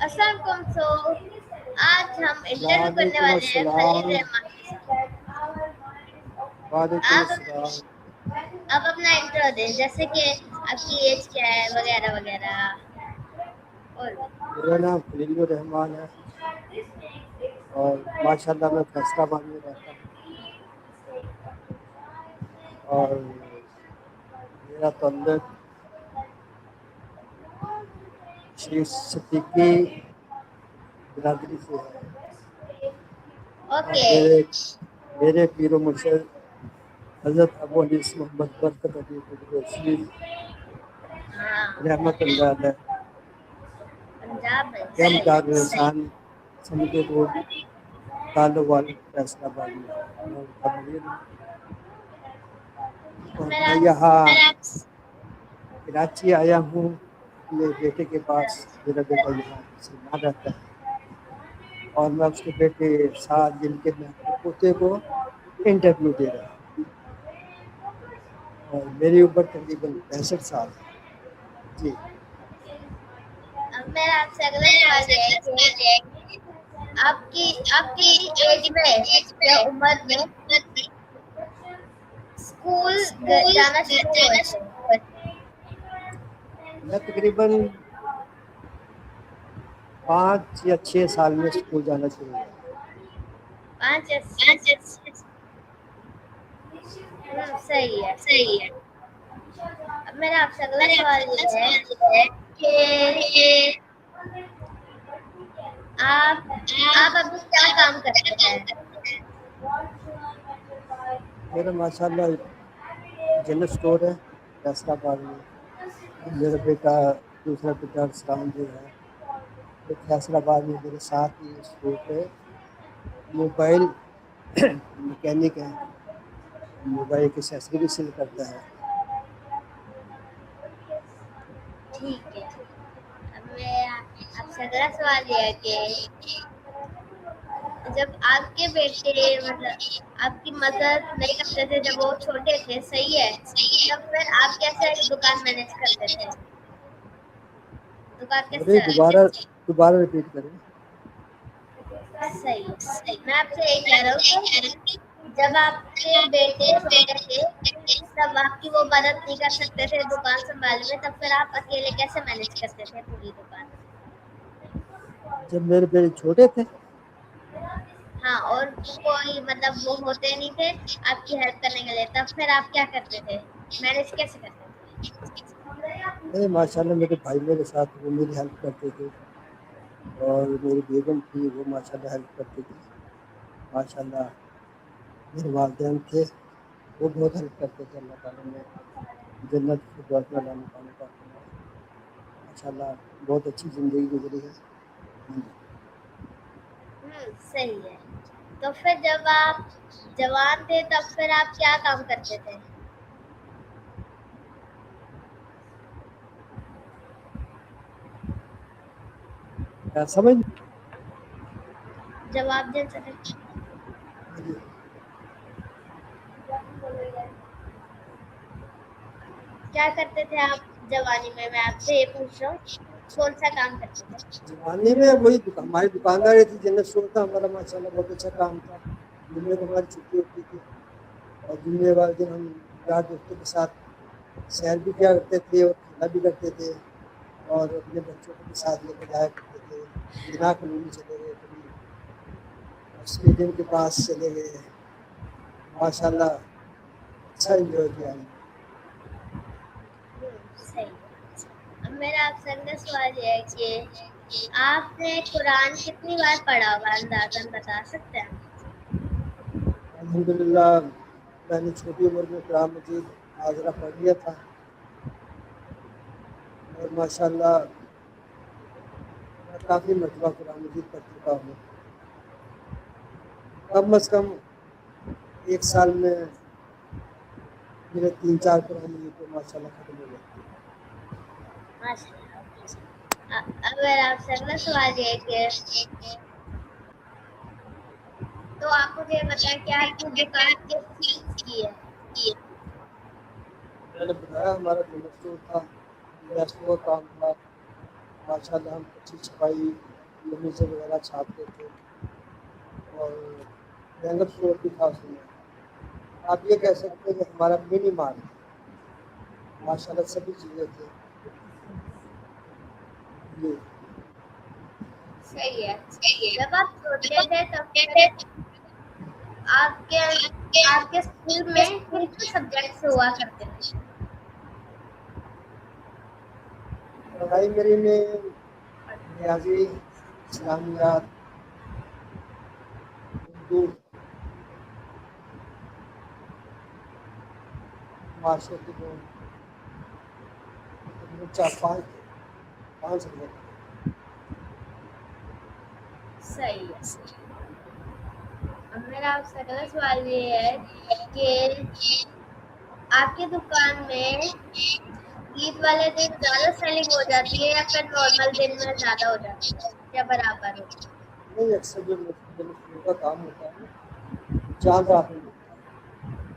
السلام علیکم. آج ہم انٹرویو کرنے وعلیکم والے ہیں خلیل السلام. رحمان کے ساتھ. وعلیکم آپ السلام. آپ اپنا انٹرو دیں، جیسے کہ آپ کی ایج کیا ہے وغیرہ وغیرہ. اور میرا نام خلیل الرحمان ہے اور ماشاء اللہ میں فیصلہ آباد میں رہتا ہوں اور میرا تعلق شیخ صدیقی برادری سے ہے اور اوکے. میرے پیر و مرشد حضرت ابو انیس محمد برکت علی قدسی ہاں، رحمت اللہ علیہ پنجاب میں کیمپ صحیح. دارالرسان سمجھے روڈ تعلق والے فیصلہ آباد میں میں ان کا مرید ہوں اور میرا میں یہاں کراچی آیا ہوں اپنے بیٹے کے پاس. میرا بیٹا یہاں مسلمان رہتا ہے اور میں اس کے بیٹے ساتھ جن کے میں اپنے پوتے کو انٹرویو دے رہا ہوں اور میری عمر تقریباً 65 سال ہے. جی اب میرا آپ سے اگلا سوال یہ ہے کہ آپ کی ایج میں یا عمر میں اسکول جانا شروع ہوئے تھے؟ میں تقریباً 5 یا 6 سال میں اسکول جانا شروع ہوا. 5 یا 6 سال. صحیح ہے. اب میرا آپ سے اگلا سوال یہ ہے کہ آپ ابھی کیا کام کرتے ہیں؟ میرا ماشاء اللہ جنرل اسٹور ہے فیصلہ آباد میں. میرا بیٹا دوسرا بیٹا اسلام جو ہے وہ فیصلہ آباد میں میرے ساتھ ہی اسٹور پہ موبائل مکینک ہے. موبائل کی ایکسیسری بھی سیل کرتا ہے. ٹھیک ہے. اب میں آپ سے اگلا سوال یہ ہے کہ جب آپ کے بیٹے مطلب آپ کی مدد نہیں کرتے تھے جب وہ چھوٹے تھے، صحیح ہے، تب پھر آپ کیسے دکان مینیج کرتے تھے؟ دکان کیسے بولے چلاتے تھے؟ دوبارہ ریپیٹ کریں. صحیح. میں آپ سے یہی کہہ رہا ہوں کہ جب آپ کے بیٹے چھوٹے تھے تب آپ کی وہ مدد نہیں کر سکتے تھے دکان سنبھالنے میں، تب پھر آپ اکیلے کیسے مینیج کرتے تھے پوری دکان؟ جب میرے بیٹے چھوٹے تھے ہاں، اور کوئی مطلب وہ ہوتے نہیں تھے آپ کی ہیلپ کرنے کے لیے، تب پھر آپ کیا کرتے تھے؟ مینیج کیسے کرتے تھے؟ نہیں ماشاء اللہ میرے بھائی میرے ساتھ وہ میری ہیلپ کرتے تھے اور میری بیگم تھی وہ ماشاء اللہ ہیلپ کرتی تھی. ماشاء اللہ میرے والدین تھے وہ بہت ہیلپ کرتے تھے. اللہ تعالیٰ نے جنت فردوس میں مقام عطا فرمائے. ماشاء اللہ بہت اچھی زندگی گزری ہے. صحیح ہے. تو پھر جب آپ جوان تھے تب پھر آپ کیا کام کرتے تھے؟ کیا سمجھ جواب دے سکتے؟ کیا کرتے تھے آپ جوانی میں آپ سے یہ پوچھ رہا ہوں، کون سا کام کرتے تھے؟ زمانے میں وہی ہماری دکانداری تھی. جنرل اسٹور تھا ہمارا. ماشاء اللہ بہت اچھا کام تھا. جمعے کو ہماری چھٹی ہوتی تھی اور جمعے والے دن ہم یار دوستوں کے ساتھ سیر بھی کیا کرتے تھے اور کھانا بھی کرتے تھے اور اپنے بچوں کو بھی ساتھ لے کے جایا کرتے تھے. مینا کالونی چلے گئے, کبھی اسٹیڈیم کے پاس چلے گئے. ماشاء اللہ اچھا انجوائے کیا ہم نے. صحیح. اب میرا آپ سے اگلا سوال یہ ہے کہ آپ نے قرآن کتنی بار پڑھا ہوگا، اندازاً بتا سکتے ہیں؟ الحمدللہ میں نے چھوٹی عمر میں قرآن مجید ناظرہ پڑھ لیا تھا اور ماشاء اللہ میں کافی مرتبہ قرآن مجید پڑھ چکا ہوں. کم از کم ایک سال میں میرے 3-4 قرآن مجید تو ماشاء اللہ ختم ہو جاتے ہیں. ماشاء اللہ. اب میرا آپ سے اگلا سوال یہ ہے کہ تو آپ مجھے بتائیں کہ آپ کی دکان کس چیز کی ہے؟ میں نے بتایا ہمارا جنرل اسٹور تھا, گیسوں کا کام تھا. ماشاء اللہ ہم اچھی چھپائی फर्नीचर वगैरह छापते थे और जनरल स्टोर भी था उसमें। आप ये कह सकते हैं कि हमारा मिनी मार्ट माशाल्लाह सभी चीज़ें थी जी। सही है। जब आप छोटे थे तब फिर आपके आपके स्कूल में किन किन सब्जेक्ट्स हुआ करते थे? पढ़ाई मेरी में रियाजी, इस्लामियात, उर्दू, माशरती गुण, तकरीबन 4-5 सब्जेक्ट। सही है। अब मेरा आपसे अगला सवाल ये है कि आपकी दुकान में ईद वाले दिन ज्यादा सेलिंग हो जाती है या फिर नॉर्मल दिन में ज्यादा हो जाती है या बराबर हो? नहीं, अक्सर जो मजदूरों का काम होता है ना, चांद रात में होता है,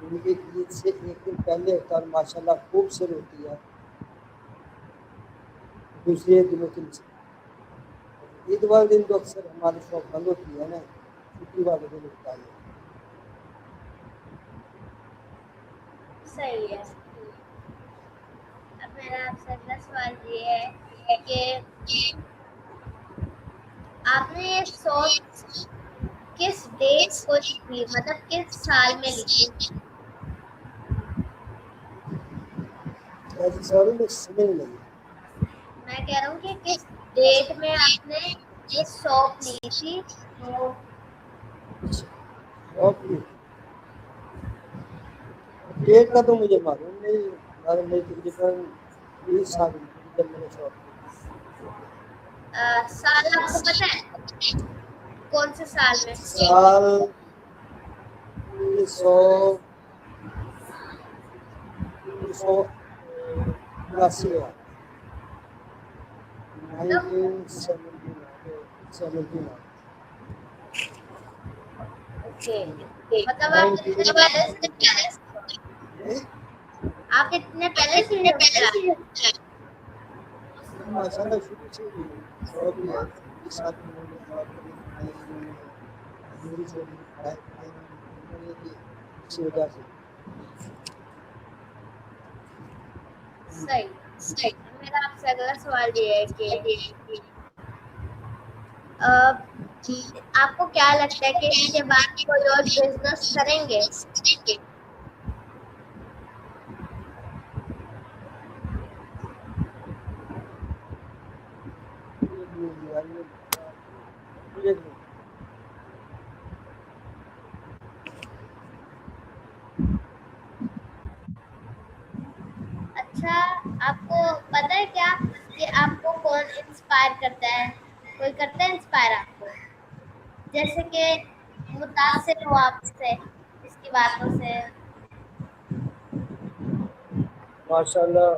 उनकी ईद से एक दिन पहले होता है और माशाल्लाह खूब सेल होती है दूसरे दिनों के मुकाबले। ईद वाले दिन तो अक्सर हमारी शॉप बंद होती है ना, छुट्टी वाले दिन होता है। सही है। अब मेरा आपसे अगला सवाल ये है कि आपने ये शॉप किस डेट को ली थी, मतलब किस साल में ली थी? ऐसी सॉरी में समझ नहीं लगी। मैं कह रहा हूँ कि किस डेट में आपने ये शॉप ली थी? शॉप की डेट का तो मुझे मालूम नहीं, मगर मेरी तकरीबन 20 साल हुई थी जब मैंने शॉप की। साल आपको पता है कौन से साल में? साल 1979 में, 1979। ओके, मतलब आप इतने पहले से ये चला? माशाल्लाह शुरू से ही शौक ही है। 20 साल की उम्र में जॉब करी, पढ़ाई मैंने मजदूरी छोड़ी, पढ़ाई पढ़ाई मैंने की, इसी वजह से। सही। मेरा आपसे अगला सवाल ये है कि अ, आपको क्या लगता है कि इसके बाद कोई और बिजनेस करेंगे? अच्छा, आपको पता है क्या कि आपको कौन इंस्पायर करता है? कोई करता है इंस्पायर आपको? जैसे कि मुतासिर हो आपसे इसकी बातों से? माशाल्लाह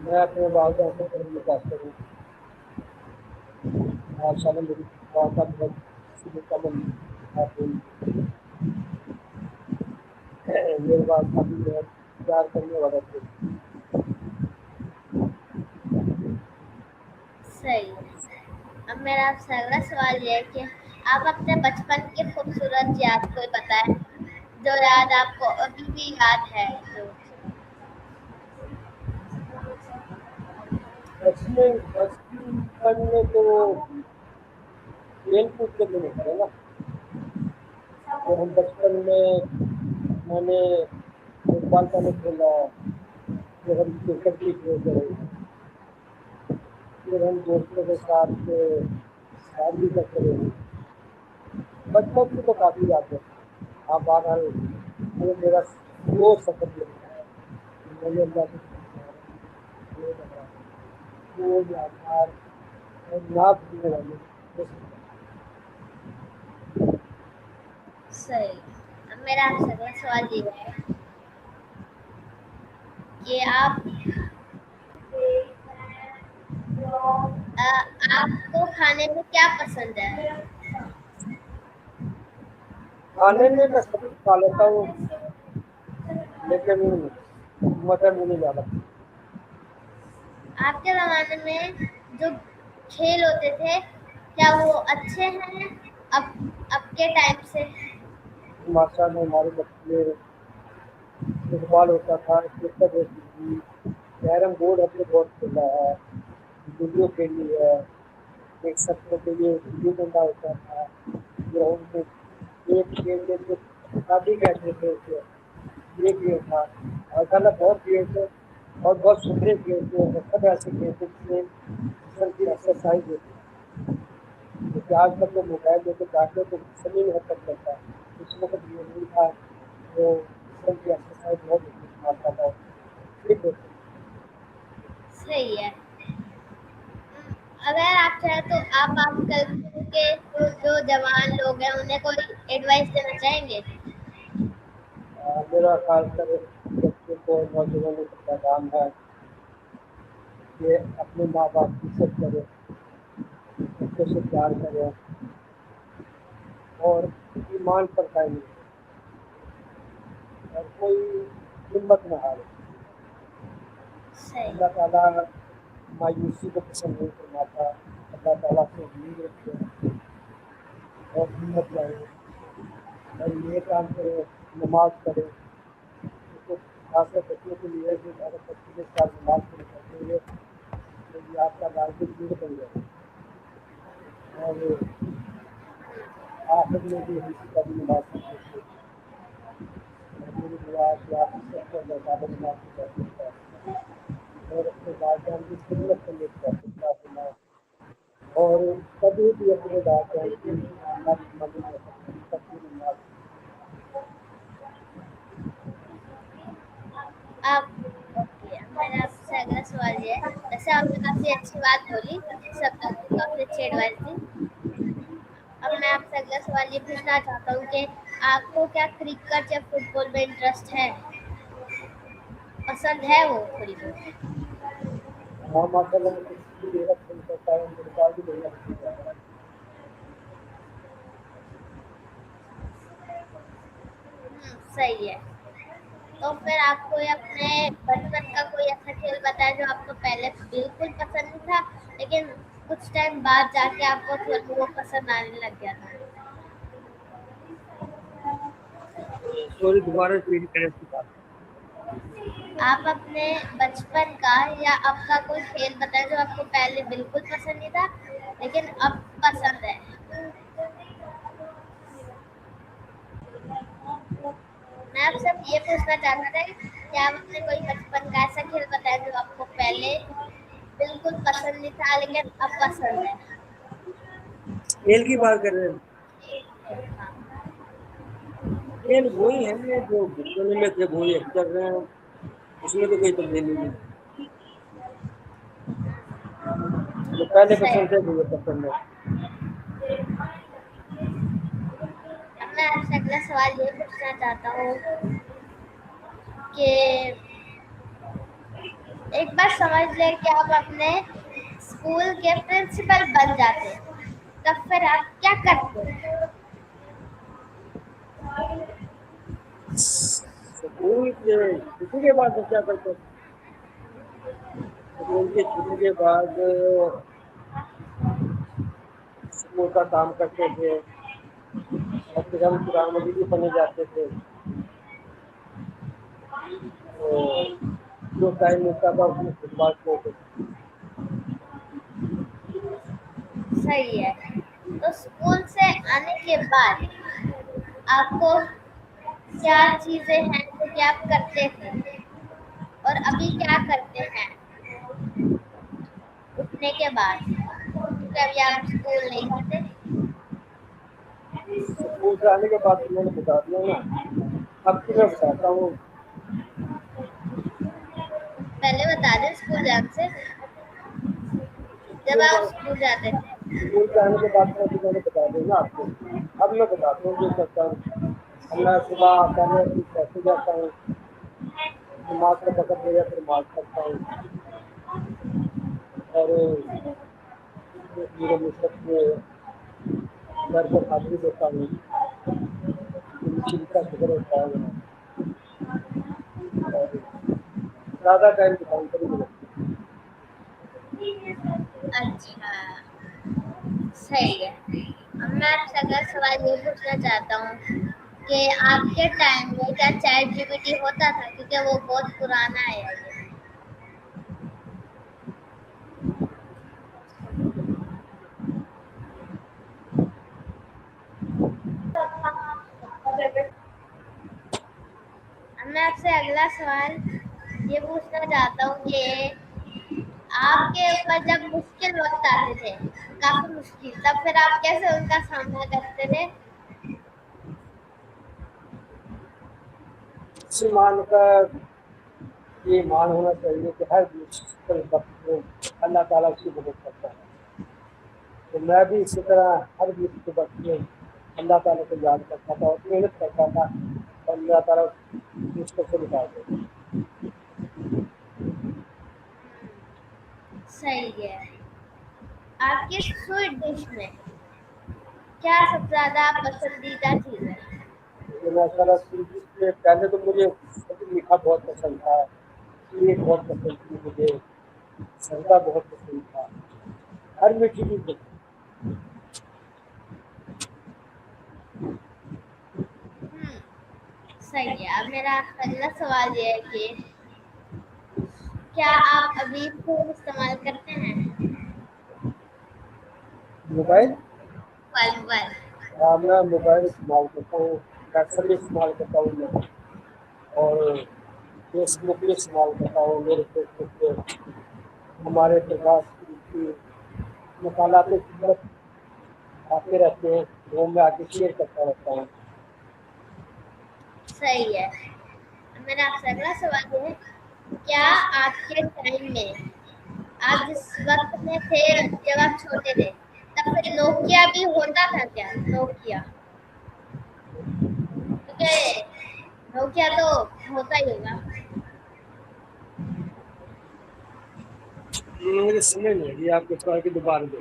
मैं अपने वालदा से बड़ी मुतासर हूँ। माशाल्लाह मेरी वालदा बहुत मुकम्मल मेरे वालदा भी बहुत प्यार करने वाला थे। सही। अब मेरा आपसे अगला सवाल ये है कि आप अपने बचपन की खूबसूरत याद कोई बताएं, जो याद आपको अभी भी याद है जो? बचपन में तो खेल कूद के दिन होता है ना, तो हम बचपन में मैंने फुटबॉल का नहीं खेला, फिर हम क्रिकेट भी खेलते रहे, फिर हम दोस्तों के साथ सैर भी करते रहे। बचपन की तो काफ़ी याद है। आप बहरहाल ये मेरा वो सफर जो है मैंने अल्लाह से वो यादगार और ना भूलने वाले वो सफर। सही। अब मेरा आपसे अगला सवाल ये है कि आपको खाने में क्या पसंद है? खाने में मैं सब कुछ खा लेता हूँ, लेकिन मटन मुझे ज़्यादा। आपके ज़माने में जो کھیل ہوتے تھے کیا وہ اچھے ہیں اب کے ٹائم سے؟ ماشاء اللہ ہمارے بچے میں فٹ بال ہوتا تھا، کرکٹ ہوتی تھی، کیرم بورڈ ہم نے بہت کھیلا ہے، لوڈو کھیلی ہے، ایک سب کے لیے گلی ڈنڈا ہوتا تھا گراؤنڈ میں، ایک کھیل کے کافی کہتے تھے اسے، یہ گیم تھا ماشاء اللہ بہت گیم تھے اور بہت سندر گیم تھے، سب ایسے گیم تھے جس میں جسم کی ایکسرسائز ہوتی ہے، کیونکہ آج کل تو موبائل لے کے جاتے تو سبھی نہیں حرکت کرتا، اس وقت یہ نہیں تھا، وہ جسم کی ایکسرسائز بہت ہوتی تھی ماشاء اللہ، ٹھیک ہوتی تھی۔ صحیح ہے۔ اگر آپ چاہیں تو آپ کل کے جو جوان لوگ ہیں انہیں کوئی ایڈوائس دینا چاہیں گے؟ میرا خاص کر بچوں کو نوجوانوں کو پیغام ہے کہ اپنے ماں باپ کی عزت کرے، بچوں سے پیار کرے اور ایمان پر قائم رہے اور کوئی ہمت نہ ہارے۔ صحیح۔ اللہ تعالیٰ مایوسی کو پسند نہیں فرماتا، اللہ تعالیٰ سے امید رکھے اور ہمت لائے اور یہ کام کرے، نماز پڑھے، کیونکہ خاص کر بچوں کے لیے جو اگر بچوں کے ساتھ نماز شروع کر دیں گے تو یہ آپ کا لازمی دور بن جائے گا اور آخر میں بھی ہم کا بھی نماز پڑھتے تھے، میری دعا ہے کہ آپ سب کو اللہ تعالیٰ نماز کی توفیق عطا فرمائے اور اپنے والدین کی خدمت کرنے کی توفیق عطا فرمائے اور کبھی بھی اپنے والدین کی نافرمانی نہ کریں، تب بھی نماز آپ اوکے، میرا آپ سے اگلا سوال یہ ہے، ویسے آپ نے کافی اچھی بات بولی، سب لوگوں کو کافی اچھی ایڈوائس دی۔ اب میں آپ سے اگلا سوال یہ پوچھنا چاہتا ہوں کہ آپ کو کیا کرکٹ یا فٹ بال میں انٹرسٹ ہے، پسند ہے وہ تھوڑی بہت؟ ہاں ماشاء اللہ میں کرکٹ بھی دیکھنا پسند کرتا ہوں، فٹ بال بھی دیکھنا پسند کرتا ہوں۔ صحیح ہے۔ تو پھر آپ کوئی اپنے بچپن کا کوئی ایسا کھیل بتائیں جو آپ کو پہلے بالکل پسند نہیں تھا لیکن کچھ ٹائم بعد جا کے آپ کو تھوڑا وہ پسند آنے لگ گیا تھا؟ سوری دوبارہ ریپیٹ کریں اس کی بات۔ آپ اپنے بچپن کا یا اب کا کوئی کھیل بتائیں جو آپ کو پہلے بالکل پسند نہیں تھا لیکن اب پسند ہے۔ میں آپ سے یہ پوچھنا چاہتا تھا کہ آپ اپنے کوئی بچپن کا ایسا کھیل بتائیں جو آپ کو پہلے بالکل پسند نہیں تھا لیکن اب پسند ہے۔ کھیل کی بات کر رہے ہیں، کھیل وہی ہیں جو بچپن میں تھے وہی اب کر رہے ہیں، اس میں تو کوئی تبدیلی نہیں، جو پہلے صحیح۔ پسند تھے وہ پسند ہے۔ اب میں آپ سے اگلا سوال یہ پوچھنا چاہتا ہوں کہ ایک بار سمجھ لیں کہ آپ اپنے اسکول کے پرنسپل بن جاتے تب پھر آپ کیا کرتے؟ اسکول کے چھٹی کے بعد کیا کرتے تھے؟ اسکول کی چھٹی کے بعد اسکول کا کام کرتے تھے اور پھر ہم قرآن مجید بھی پڑھنے جاتے تھے، اور جو ٹائم ملتا تھا اس میں فٹ بال کھیلتے تھے۔ صحیح ہے۔ تو اسکول سے آنے کے بعد آپ کو کیا چیزیں ہیں جو کہ آپ کرتے تھے اور ابھی کیا کرتے ہیں اٹھنے کے بعد، کیونکہ ابھی آپ اسکول نہیں جاتے؟ اسکول سے آنے کے بعد تو میں نے بتا دیا نا، اب تو میں بتاتا ہوں۔ پہلے بتا دیں اسکول جانے سے، جب آپ اسکول جاتے تھے۔ اسکول سے آنے کے بعد میں نے بتا دیا نا آپ کو، اب میں بتاتا ہوں جو کرتا ہوں۔ میں صبح پہلے اپنی کیسے جاتا ہوں، نماز کا وقت ہو جائے پھر نماز پڑھتا ہوں اور میرے مصحف میں گھر کو حاضری دیتا ہوں، کا شکر ہوتا ہے اور زیادہ ٹائم دکان پر ہی لگتا ہے۔ अच्छा, सही है। अब मैं आपसे अगला सवाल ये पूछना चाहता हूँ कि आपके टाइम में क्या चैट जीपीटी होता था, क्योंकि वो बहुत पुराना है ये। अब मैं आपसे अगला सवाल ये पूछना चाहता हूँ कि आपके ऊपर जब मुश्किल वक्त आते थे, काफी मुश्किल, तब फिर आप कैसे उनका सामना करते थे? इसी मान का ये मान होना चाहिए कि हर मुश्किल वक्त में अल्लाह ताला उसकी मदद करता है। तो मैं भी इसी तरह हर मुश्किल वक्त में अल्लाह ताला को याद करता था और मेहनत करता था और अल्लाह ताला मुश्किल से निकाल देता। सही है। आपकी स्वीट डिश में क्या सबसे ज्यादा पसंदीदा चीज है? माशाल्लाह में पहले तो मुझे मीठा बहुत पसंद था, स्वीट बहुत पसंद थी मुझे, सरदा बहुत पसंद था, हर मीठी चीज पसंद। हम्म, सही है। अब मेरा अगला सवाल ये है कि क्या आप अभी फोन इस्तेमाल करते हैं? Mobile, mobile mobile. हाँ मैं मोबाइल इस्तेमाल करता हूँ, व्हाट्सएप भी इस्तेमाल करता हूँ मैं, और फेसबुक भी इस्तेमाल करता हूँ। मेरे फेसबुक पे हमारे प्रकाश की मकालाते खिदमत आते रहते हैं, वो मैं आगे शेयर करता रहता हूँ। सही है। अब मेरा आपसे अगला सवाल ये है, क्या आपके टाइम में, आप जिस वक्त में थे जब आप छोटे थे, तब फिर नोकिया भी होता था क्या? नोकिया, क्योंकि नोकिया तो होता ही होगा। मुझे समझ नहीं आई आपके सवाल की दोबारा दो।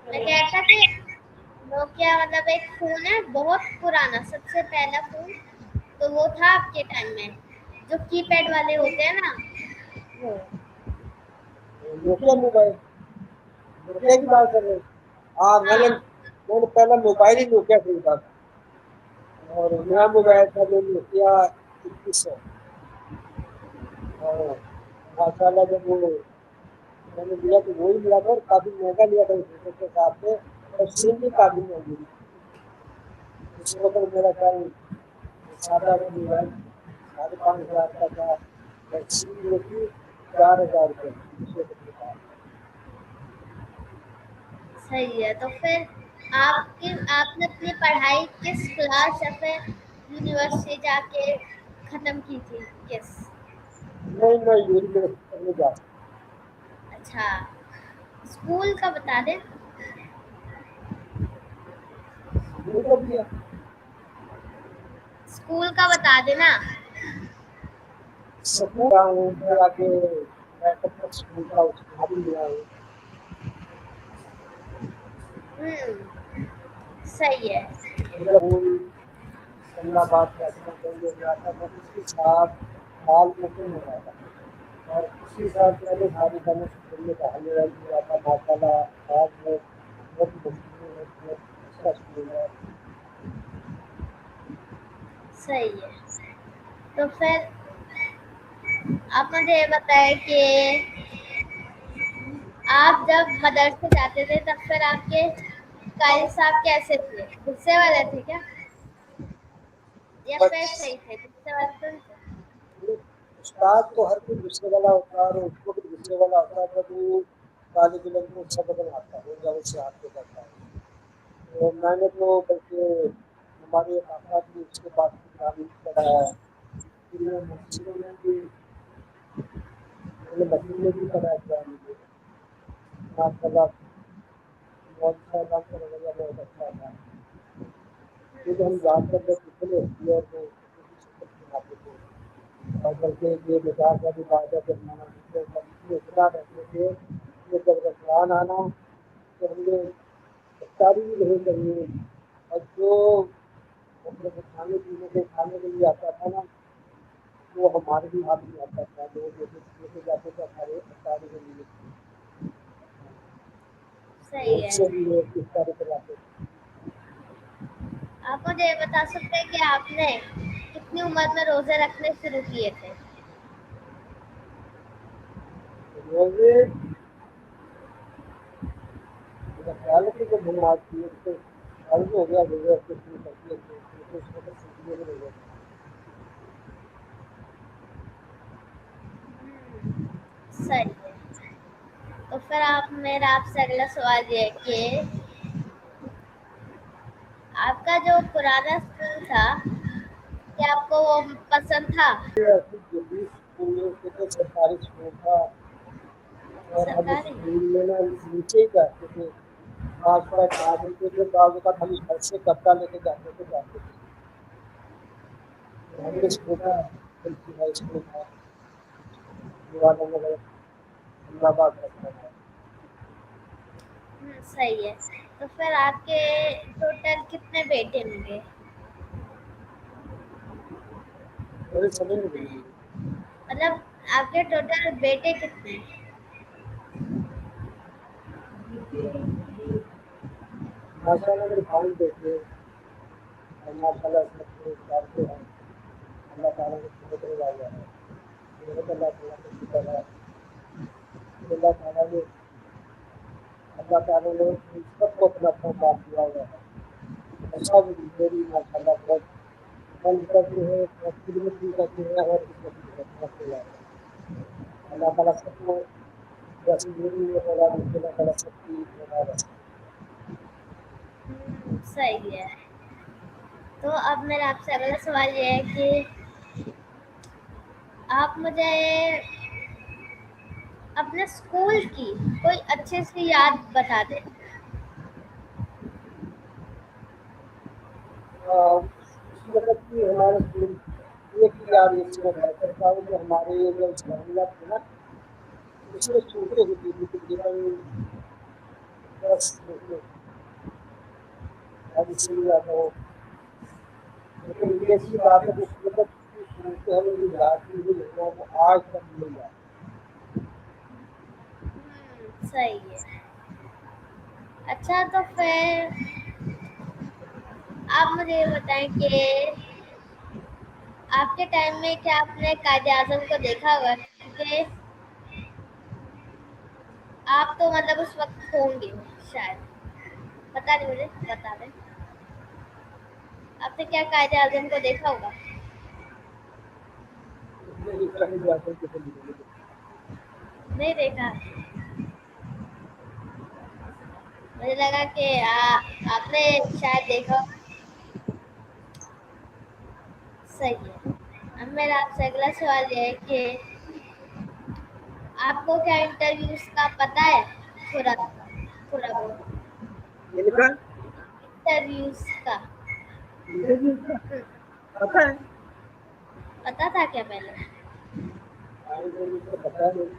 मैं कहता कि नोकिया मतलब एक फोन है, बहुत पुराना, सबसे पहला फोन तो वो था आपके टाइम में, जो कीपैड वाले होते हैं ना, वो। नोकिया मोबाइल, नोकिया की बात कर रहे हैं? हाँ हाँ, मैंने पहला मोबाइल ही नोकिया खरीदा था, और नया मोबाइल था जो नोकिया 2100, और माशाल्लाह जब वो मैंने लिया तो वही लिया था, और काफी महंगा लिया था उस वक्त के हिसाब से, और सिम भी काफी महंगी थी। उस वक्त मेरा ख्याल सादा मोबाइल 5,500 का था, और सिम जो थी 4,000 रुपये उस वक्त के पास। सही है। तो फिर आपने अपनी पढ़ाई किस क्लास या फिर यूनिवर्सिटी जाके खत्म की थी? किस? नहीं मैं यूनिवर्सिटी पढ़ने जा रहा अच्छा, स्कूल का बता दें। हूँ। कब दिया? स्कूल का बता देना। स्कूल रहा हूँ, फिर आगे मैं तब तक स्कूल का उसका भी लिया हूँ। सही है। जब वो इस्लामाबाद का हो गया था, मैं उसी साल हाल मुकम्मल हो रहा था, और उसी साल पहले सारी खाने से खेलने का हल हुआ था। माशाल्लाह आज वो बहुत मशहूर है, बहुत अच्छा स्कूल है। सही है। तो फिर आप मुझे ये बताएं कि आप जब मदरसे जाते थे तब फिर आपके कायद साहब कैसे थे? गुस्से वाले थे क्या, या फिर बस सही थे? गुस्से वाले तो नहीं थे? उस्ताद तो हर कोई गुस्से वाला होता है, और उसको भी गुस्से वाला होता है जब वो तालिब इल्म को सबक आता है या उसे हाथ में करता है। तो मैंने तो बल्कि हमारे काका भी उसके बाद तालीम पढ़ाया है, फिर मस्जिदों में भी, मैंने मस्जिद में भी पढ़ाया था मुझे। माशाल्लाह बहुत साहब का रवैया बहुत अच्छा था, क्योंकि हम जानते थे कितने होती है, और वो सबक सिखाते थे। और बल्कि ये बेकार का भी बात है, जब माना इतने इतना रहते थे कि जब रमजान आना तो हमने इफ्तारी भी नहीं करनी है, और जो मतलब खाने पीने के खाने के लिए आता था ना, वो हमारे भी हाथ में आता था, लोग लेके जाते थे हमारे इफ्तारी के लिए। सही उससे है। भी लोग इस तरह से लाते हैं। आप मुझे ये बता सकते हैं कि आपने कितनी उम्र में रोजे रखने शुरू किए थे? रोजे मेरा ख्याल है कि जब हम आज की तो अर्ज हो गया रोजे रखते शुरू कर दिए थे तो उसमें तो छुट्टियों में रोजे सही है। तो फिर आप मेरा आपसे अगला सवाल ये है कि आपका जो पुराना स्कूल था, क्या आपको वो पसंद था? ऐसे जो भी स्कूल के तो सरकारी स्कूल था और हम सरकारी? स्कूल में ना नीचे ही जाते थे। 5 रुपए के बाद हम घर से कपड़ा लेके जाते थे। हमने स्कूल था हाई स्कूल था दीवानों में अहमदाबाद रहता था। सही है। तो फिर आपके टोटल कितने बेटे होंगे? मेरे समझ में नहीं आई। मतलब आपके टोटल बेटे कितने हैं? माशाल्लाह मेरे 5 बेटे और माशाल्लाह सब हिसाब से हैं। अल्लाह ताला ने शुक्र अदा है। मेरे को अल्लाह ताला का शुक्र है। अल्लाह ताला ने इन सबको अपना अपना काम दिया हुआ है और सब मेरी माशाल्लाह बहुत बंद करते हैं और खिदमत भी करते हैं और खिदमत भी करते हैं। अल्लाह ताला सबको जैसे मेरी औलाद अल्लाह ताला सबकी औलाद है। सही है। तो अब मेरा आपसे अगला सवाल ये है कि आप मुझे अपने स्कूल की कोई अच्छी सी याद बता दें। उस वक्त की हमारे स्कूल एक ही याद इसमें है करता हूँ कि हमारे ये जो झाड़ियाँ थी ना उसमें छूटे होती थी तकरीबन 10 अब इसलिए जाता हूँ। लेकिन ये ऐसी बात है कि उस वक्त की सूरतें हमें जो याद की हुई है ना वो आज तक नहीं याद। सही है। अच्छा, तो फिर आप मुझे ये बताएं कि आपके टाइम में क्या आपने कायदे आजम को देखा होगा? क्योंकि आप तो मतलब उस वक्त होंगे शायद, पता नहीं, मुझे बता दें। आपने क्या कायदे आजम को देखा होगा? इसलिए इस तरह की बातों को नहीं देखा? मुझे लगा कि आपने शायद देखा होगा। सही है। अब मेरा आपसे अगला सवाल ये है कि आपको क्या इंटरव्यूज का पता है? थोड़ा थोड़ा बहुत इनका इंटरव्यूज का। इंटरव्यू का पता है। पता था क्या पहले? इंटरव्यू का पता नहीं।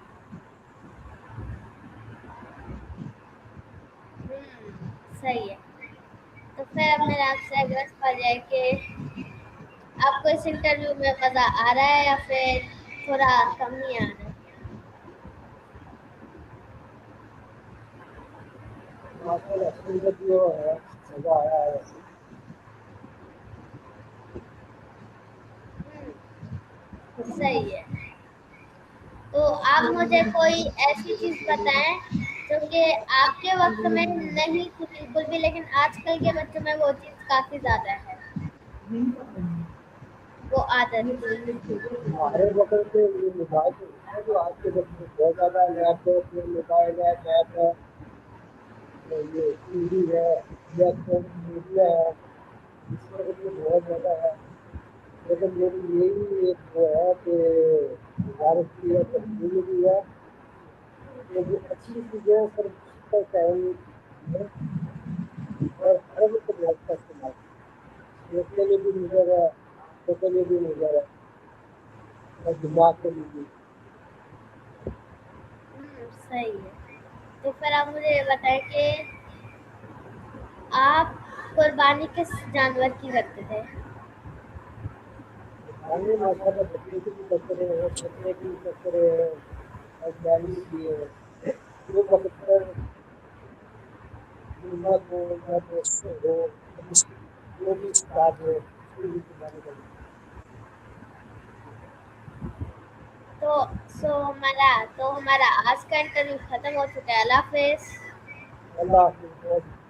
सही है। तो फिर अब मेरा आपसे अगला सवाल ये है कि आपको इस इंटरव्यू में मजा आ रहा है या फिर थोड़ा कम ही आ रहा है? माशाल्लाह इंटरव्यू है मजा आया है वैसे। सही है। तो आप मुझे कोई ऐसी चीज बताएं जो कि आपके वक्त में नहीं थी बिल्कुल भी, लेकिन आजकल के बच्चों में वो चीज काफी ज्यादा है, वो आदत। हमारे वक्त में ये मोबाइल तो है जो आज के वक्त में बहुत ज्यादा लैपटॉप है मोबाइल है टैब है ये टीवी है इलेक्ट्रॉनिक मीडिया है इस वक्त में बहुत ज्यादा है। लेकिन मेरी यही एक वो है कि गुजारिश की है तस्वीर भी है कि जो अच्छी चीजें हैं सिर्फ उसका टाइम है और हर वक्त बहुत का इस्तेमाल देखने में भी नजर है सोचने में भी नजर है और दिमाग के लिए भी। सही है। तो फिर आप मुझे ये बताएं कि आप कुर्बानी किस जानवर की करते थे? खाने माशाल्लाह बकरे की भी करते रहे हैं बकरे की भी करते रहे हैं और बैल की भी है। एक वक्त पर हिम्मत हो या दोस्तों हो, जो भी किताब हो उसको भी तुम्हारे बने। तो हमारा आज का इंटरव्यू खत्म हो चुका है। अल्लाह हाफिज। अल्लाह हाफिज़।